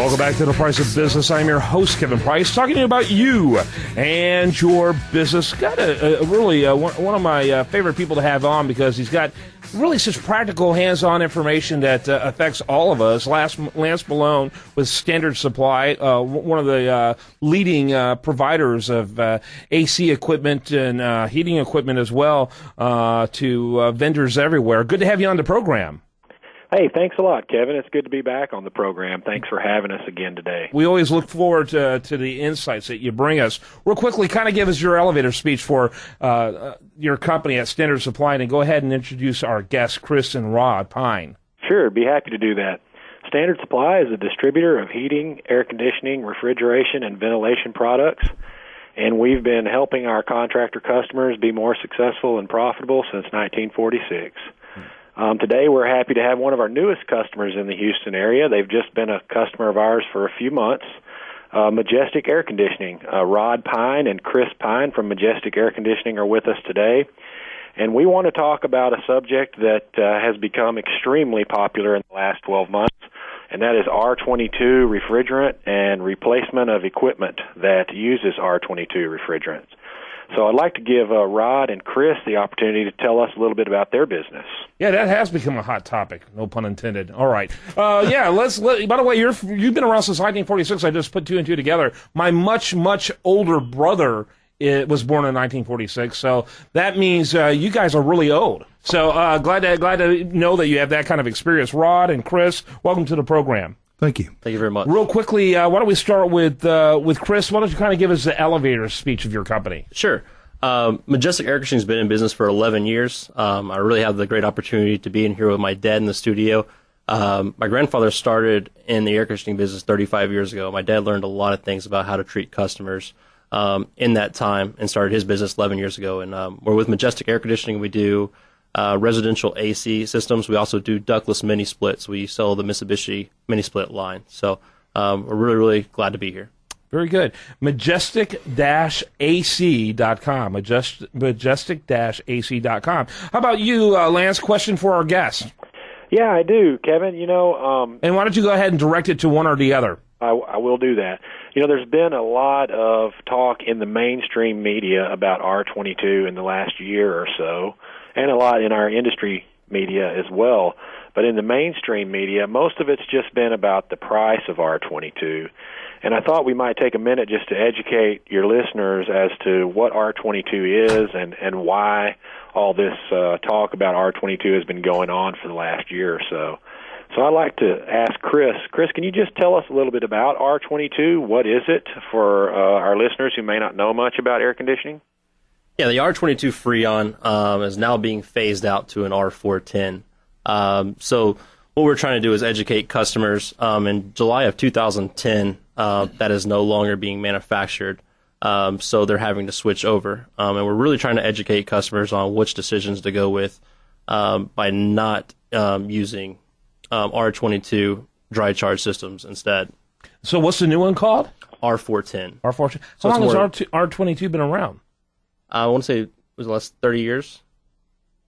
Welcome back to The Price of Business. I'm your host, Kevin Price, talking to you about you and your business. Got one of my favorite people to have on because he's got really such practical, hands-on information that affects all of us. Lance Malone with Standard Supply, one of the leading providers of AC equipment and heating equipment as well to vendors everywhere. Good to have you on the program. Hey, thanks a lot, Kevin. It's good to be back on the program. Thanks for having us again today. We always look forward to the insights that you bring us. Real quickly, kind of give us your elevator speech for your company at Standard Supply, and go ahead and introduce our guests, Chris and Rod Pine. Sure, be happy to do that. Standard Supply is a distributor of heating, air conditioning, refrigeration, and ventilation products, and we've been helping our contractor customers be more successful and profitable since 1946. Today, we're happy to have one of our newest customers in the Houston area. They've just been a customer of ours for a few months, Majestic Air Conditioning. Rod Pine and Chris Pine from Majestic Air Conditioning are with us today. And we want to talk about a subject that has become extremely popular in the last 12 months, and that is R22 refrigerant and replacement of equipment that uses R22 refrigerants. So I'd like to give Rod and Chris the opportunity to tell us a little bit about their business. Yeah, that has become a hot topic. No pun intended. All right. By the way, you've been around since 1946. I just put two and two together. My much older brother was born in 1946, so that means you guys are really old. So glad to know that you have that kind of experience. Rod and Chris, welcome to the program. Thank you. Thank you very much. Real quickly, why don't we start with Chris? Why don't you kind of give us the elevator speech of your company? Sure. Majestic Air Conditioning has been in business for 11 years. I really have the great opportunity to be in here with my dad in the studio. My grandfather started in the air conditioning business 35 years ago. My dad learned a lot of things about how to treat customers in that time and started his business 11 years ago. And we're with Majestic Air Conditioning. We do residential AC systems. We also do ductless mini splits. We sell the Mitsubishi mini split line. So we're really glad to be here. Very good. Majestic-AC.com. Majestic-AC.com. How about you, Lance? Question for our guest. Yeah, I do, Kevin. And why don't you go ahead and direct it to one or the other? I will do that. There's been a lot of talk in the mainstream media about R22 in the last year or so, and a lot in our industry media as well. But in the mainstream media, most of it's just been about the price of R22. And I thought we might take a minute just to educate your listeners as to what R22 is and why all this talk about R22 has been going on for the last year or so. So I'd like to ask Chris. Chris, can you just tell us a little bit about R22? What is it for our listeners who may not know much about air conditioning? Yeah, the R22 Freon is now being phased out to an R410. So what we're trying to do is educate customers. In July of 2010, that is no longer being manufactured, so they're having to switch over. And we're really trying to educate customers on which decisions to go with by not using R22 dry charge systems instead. So what's the new one called? R410. R410. How long has R22 been around? I want to say it was the last 30 years.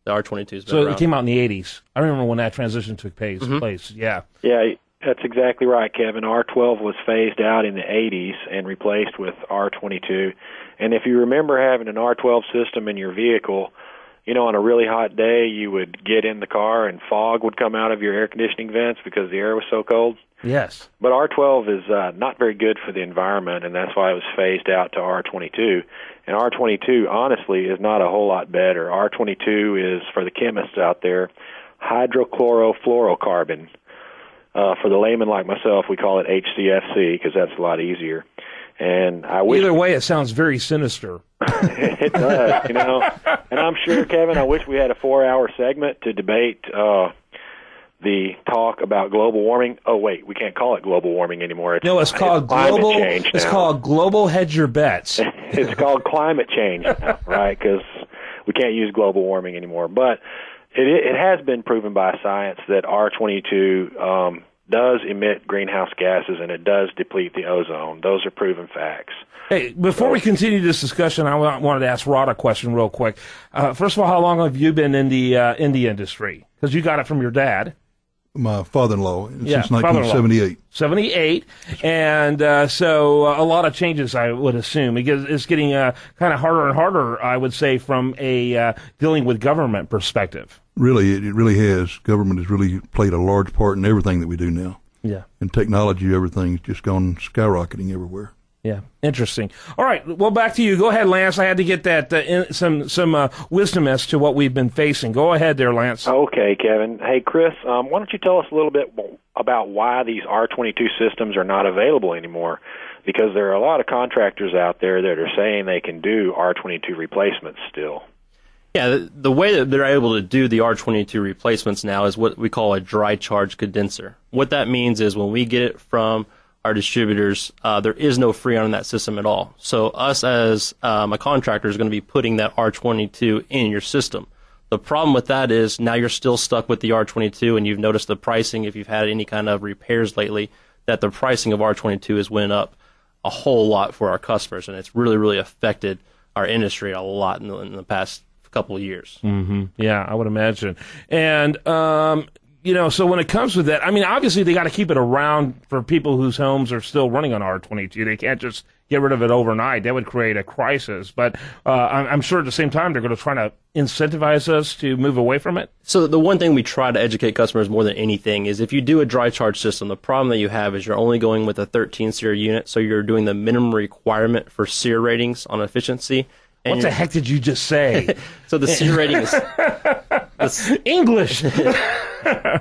The R22 has been around. So it came out in the 80s. I remember when that transition took place. Yeah. Yeah, that's exactly right, Kevin. R12 was phased out in the 80s and replaced with R22. And if you remember having an R12 system in your vehicle, on a really hot day, you would get in the car and fog would come out of your air conditioning vents because the air was so cold. Yes. But R12 is not very good for the environment, and that's why it was phased out to R22. And R22, honestly, is not a whole lot better. R22 is, for the chemists out there, hydrochlorofluorocarbon. For the layman like myself, we call it HCFC because that's a lot easier. And I wish either way, it sounds very sinister. It does, And I'm sure, Kevin, I wish we had a 4-hour segment to debate the talk about global warming. Oh, wait, we can't call it global warming anymore. It's called global change now. It's called global hedge your bets. It's called climate change now, right? Because we can't use global warming anymore. But it has been proven by science that R22 does emit greenhouse gases and it does deplete the ozone. Those are proven facts. Hey, before we continue this discussion, I wanted to ask Rod a question real quick. First of all, how long have you been in the industry? Because you got it from your dad. My father-in-law Yeah, since 1978. 78, and so a lot of changes, I would assume. It's getting kind of harder and harder, I would say, from a dealing with government perspective. Really, it really has. Government has really played a large part in everything that we do now. Yeah. And technology, everything's just gone skyrocketing everywhere. Yeah, interesting. All right, well, back to you. Go ahead, Lance. I had to get that some wisdom as to what we've been facing. Go ahead there, Lance. Okay, Kevin. Hey, Chris, why don't you tell us a little bit about why these R22 systems are not available anymore? Because there are a lot of contractors out there that are saying they can do R22 replacements still. Yeah, the way that they're able to do the R22 replacements now is what we call a dry charge condenser. What that means is when we get it from our distributors, there is no Freon in that system at all. So us as a contractor is going to be putting that R22 in your system. The problem with that is now you're still stuck with the R22, and you've noticed the pricing, if you've had any kind of repairs lately, that the pricing of R22 has went up a whole lot for our customers, and it's really, really affected our industry a lot in the past couple of years. Mm-hmm. Yeah, I would imagine. And so when it comes to that, I mean, obviously they got to keep it around for people whose homes are still running on R22. They can't just get rid of it overnight. That would create a crisis. But I'm sure at the same time they're going to try to incentivize us to move away from it. So the one thing we try to educate customers more than anything is if you do a dry charge system, the problem that you have is you're only going with a 13 SEER unit, so you're doing the minimum requirement for SEER ratings on efficiency. What the heck did you just say? So the SEER rating is English.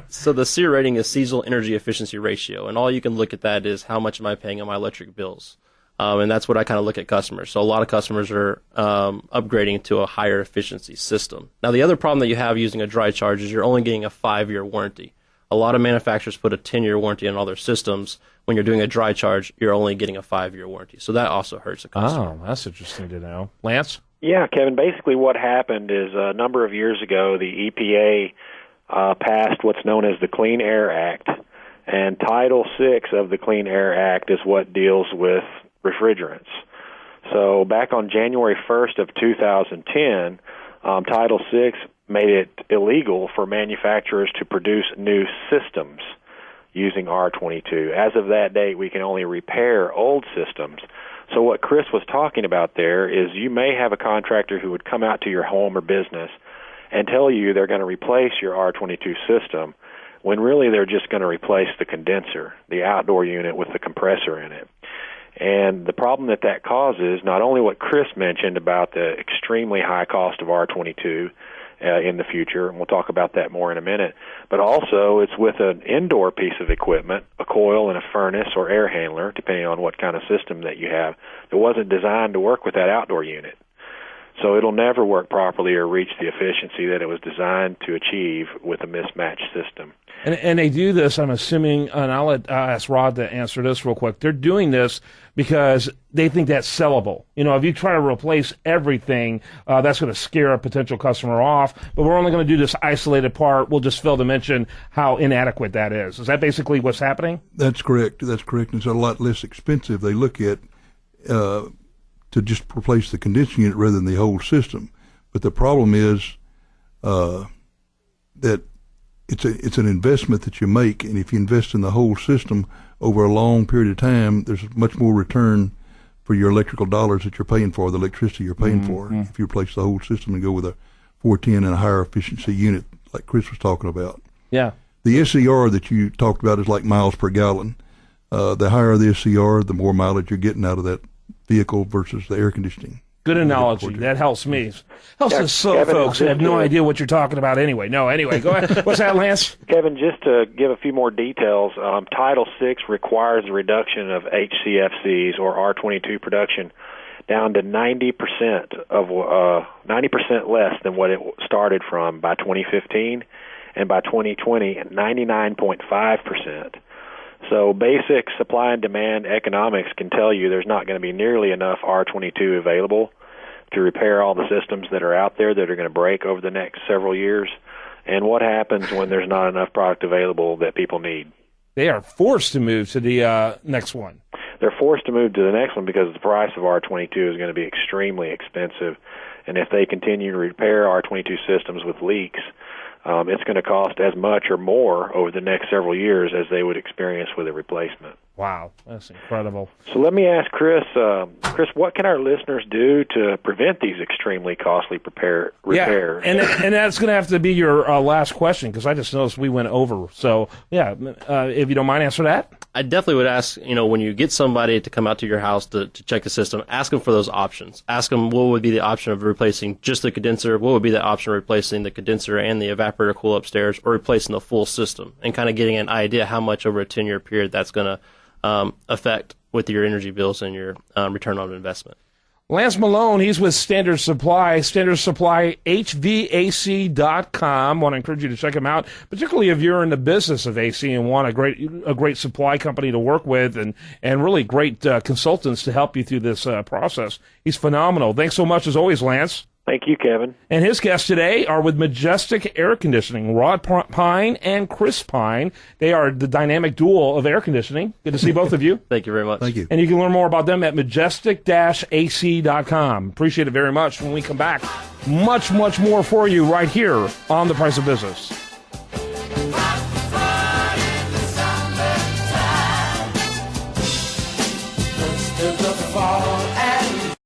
So the SEER rating is seasonal energy efficiency ratio, and all you can look at that is how much am I paying on my electric bills, and that's what I kind of look at customers. So a lot of customers are upgrading to a higher efficiency system. Now the other problem that you have using a dry charge is you're only getting a 5-year warranty. A lot of manufacturers put a 10-year warranty on all their systems. When you're doing a dry charge, you're only getting a 5-year warranty. So that also hurts the customer. Oh, that's interesting to know. Lance? Yeah, Kevin, basically what happened is a number of years ago, the EPA passed what's known as the Clean Air Act, and Title VI of the Clean Air Act is what deals with refrigerants. So back on January 1st of 2010, Title VI made it illegal for manufacturers to produce new systems using R22. As of that date, we can only repair old systems. So what Chris was talking about there is you may have a contractor who would come out to your home or business and tell you they're going to replace your R22 system when really they're just going to replace the condenser, the outdoor unit with the compressor in it. And the problem that causes, not only what Chris mentioned about the extremely high cost of R22 in the future, and we'll talk about that more in a minute, but also it's with an indoor piece of equipment, a coil and a furnace or air handler, depending on what kind of system that you have, that wasn't designed to work with that outdoor unit. So it'll never work properly or reach the efficiency that it was designed to achieve with a mismatched system. And they do this, I'm assuming, and I'll ask Rod to answer this real quick. They're doing this because they think that's sellable. You know, if you try to replace everything, that's going to scare a potential customer off. But we're only going to do this isolated part. We'll just fail to mention how inadequate that is. Is that basically what's happening? That's correct. That's correct. It's a lot less expensive. They look at to just replace the condensing unit rather than the whole system. But the problem is that it's an investment that you make, and if you invest in the whole system over a long period of time, there's much more return for your electrical dollars that you're paying for, the electricity you're paying for, if you replace the whole system and go with a 410 and a higher efficiency unit like Chris was talking about. Yeah. The SCR that you talked about is like miles per gallon. The higher the SCR, the more mileage you're getting out of that vehicle versus the air conditioning. Good analogy. That helps me. Helps us slow folks who have no idea what you're talking about anyway. No, anyway, go ahead. What's that, Lance? Kevin, just to give a few more details, Title VI requires the reduction of HCFCs or R22 production down to 90% of 90% less than what it started from by 2015, and by 2020, 99.5%. So basic supply and demand economics can tell you there's not going to be nearly enough R22 available to repair all the systems that are out there that are going to break over the next several years. And what happens when there's not enough product available that people need? They are forced to move to the next one. They're forced to move to the next one because the price of R22 is going to be extremely expensive. And if they continue to repair R22 systems with leaks, it's going to cost as much or more over the next several years as they would experience with a replacement. Wow, that's incredible. So let me ask Chris, what can our listeners do to prevent these extremely costly repairs? Yeah, and that's going to have to be your last question, because I just noticed we went over. So, if you don't mind, answer that. I definitely would ask, when you get somebody to come out to your house to check the system, ask them for those options. Ask them what would be the option of replacing just the condenser, what would be the option of replacing the condenser and the evaporator cool upstairs, or replacing the full system, and kind of getting an idea how much over a 10-year period that's going to affect with your energy bills and your return on investment. Lance Malone, he's with Standard Supply, standardsupplyhvac.com. Want to encourage you to check him out, particularly if you're in the business of AC and want a great supply company to work with and really great consultants to help you through this process. He's phenomenal. Thanks so much as always, Lance. Thank you, Kevin. And his guests today are with Majestic Air Conditioning, Rod Pine and Chris Pine. They are the dynamic duo of air conditioning. Good to see both of you. Thank you very much. Thank you. And you can learn more about them at majestic-ac.com. Appreciate it very much. When we come back, much, much more for you right here on The Price of Business.